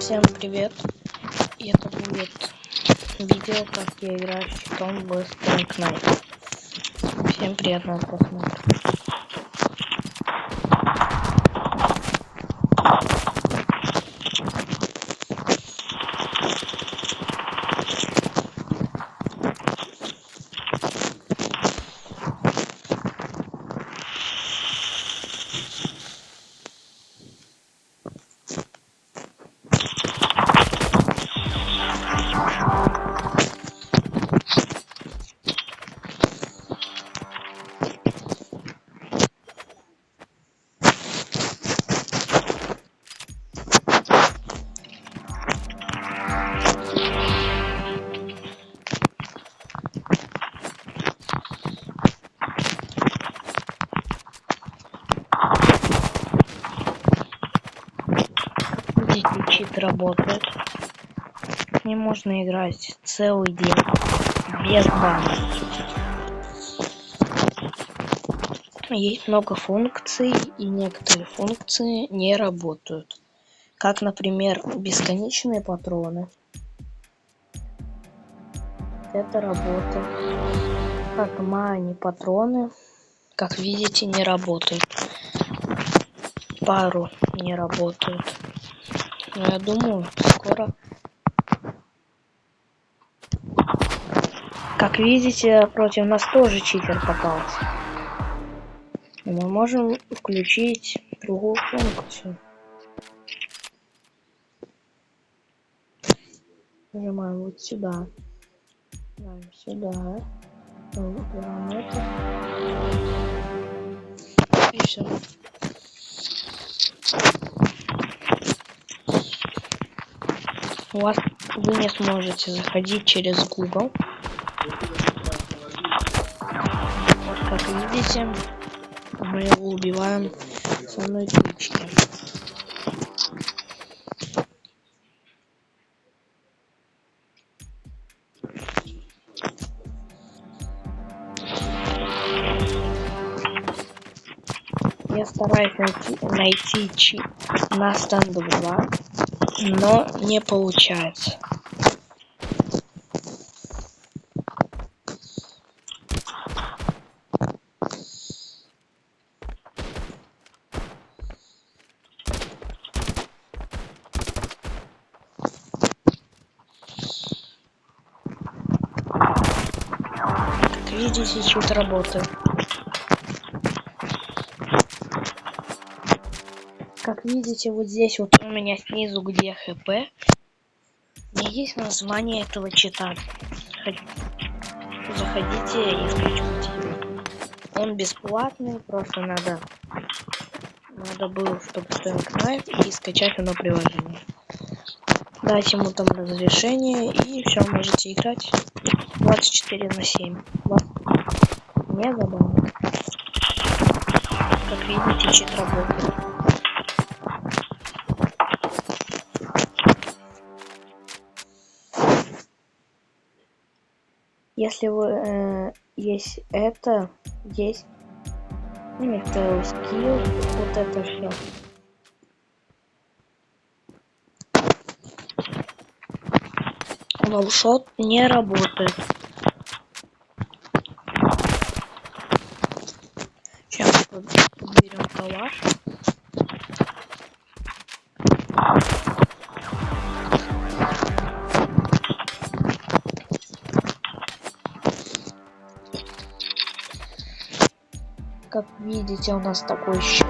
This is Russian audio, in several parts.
Всем привет! И это будет видео, как я играю с щитом в Strong Knight. Всем приятного просмотра. Видите, чит работает. С ним можно играть целый день без бана. Есть много функций, и некоторые функции не работают. Как, например, бесконечные патроны. Это работает. Как мани-патроны, как видите, не работают. Пару не работают. Но я думаю, скоро. Как видите, против нас тоже читер попался. И мы можем включить другую функцию. Нажимаем вот сюда. Нажимаем сюда. Выбираем это. И все. Вы не сможете заходить через Google. Вот как видите, мы его убиваем с одной клички. Я стараюсь найти чит на стендов 2, но не получается. Как видите, чит работает. Как видите, вот здесь вот у меня снизу, где ХП, есть название этого чита. Заходите и скачивайте его. Он бесплатный, просто надо было, чтобы Strong Knight, и скачать оно приложение. Дать ему там разрешение, и все, можете играть 24/7. Не забавно. Как видите, чит работает. Если вы есть это, есть это скилл, вот это все. Волшот не работает. Сейчас подберем калаш. Как видите, у нас такой счет.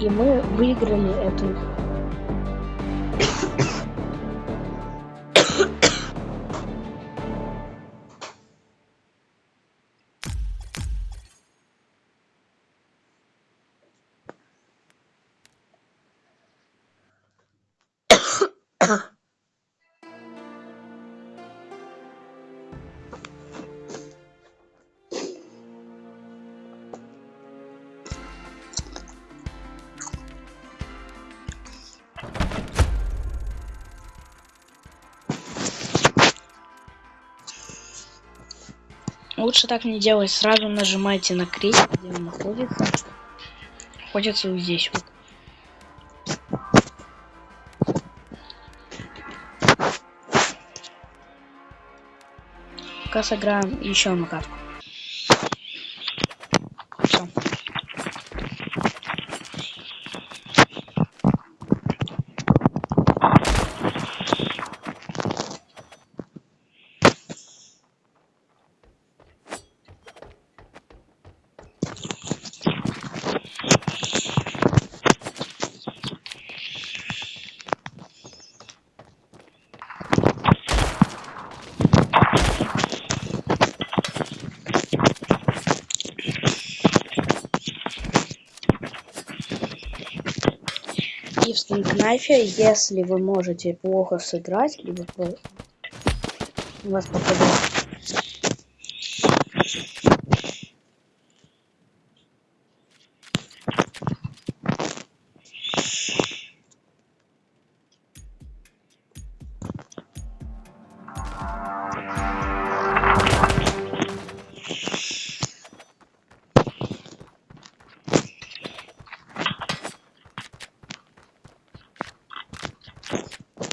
И мы выиграли эту Лучше так не делать. Сразу нажимайте на крестик, где он находится. Находится вот здесь вот. Пока сыграем еще одну катку. Все. И в Скинкнайфе, если вы можете плохо сыграть, либо у вас попадет.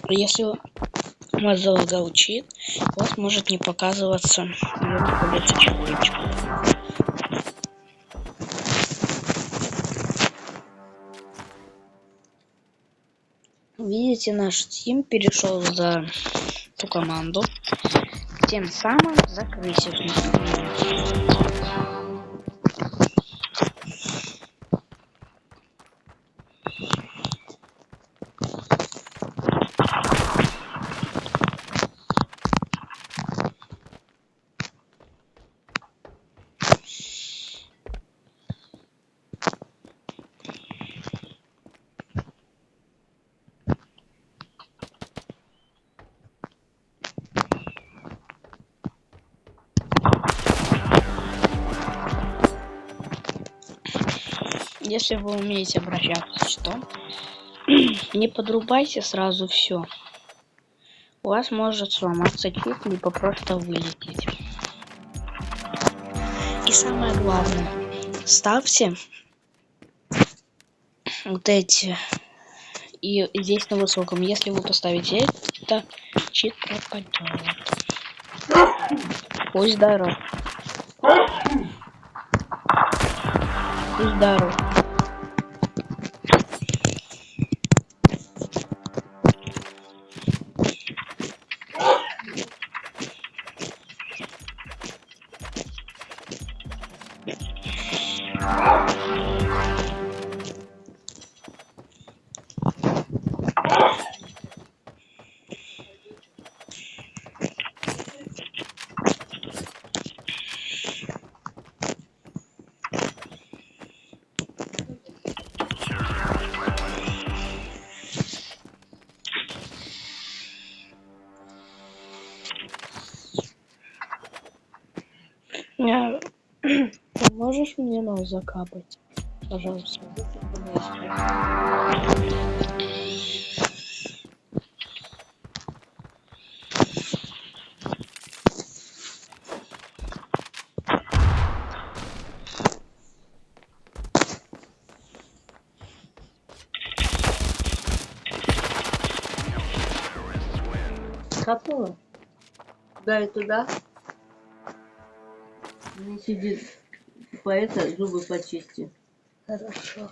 Если у вас залагал чит, у вас может не показываться, где находится человечек. Видите, наш Тим перешел за ту команду, тем самым закрысив нас. Если вы умеете обращаться с щитом, не подрубайте сразу все. У вас может сломаться чип, либо просто вылететь. И самое главное, ставьте вот эти и здесь на высоком. Если вы поставите это, чит пропадет. Будь здоров. Будь здоров. Ты можешь мне нос закапать? Пожалуйста. Капнула? Да, и туда. Не сидит. По это зубы почисти. Хорошо.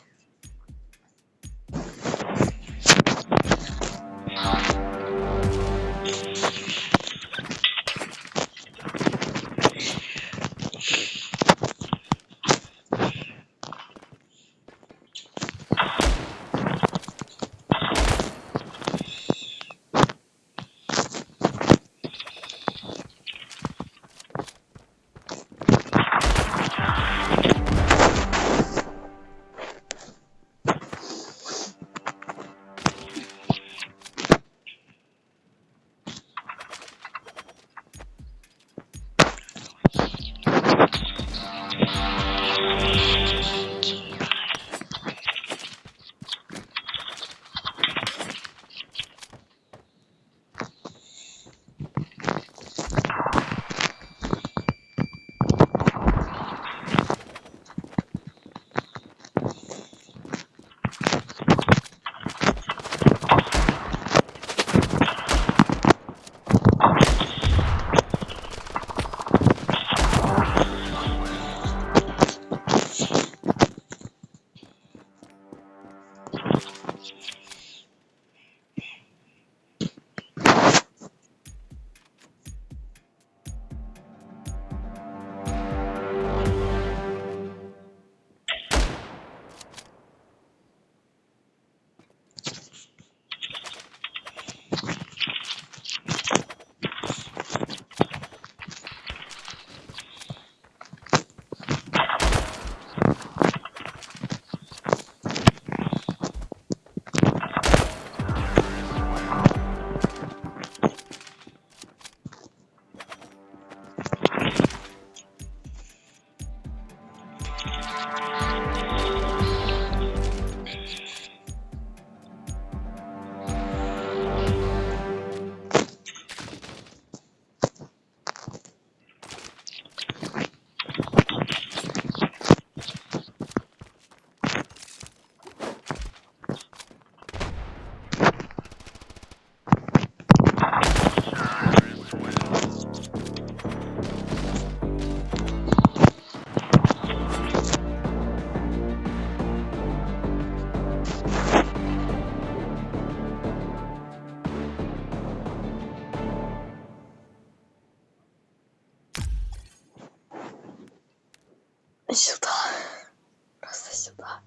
Сюда. Просто сюда.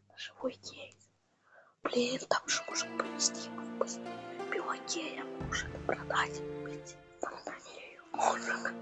На живой кейс. Блин, там же можно провести быстро. Пилокея может продать. Блин, там на нее можно.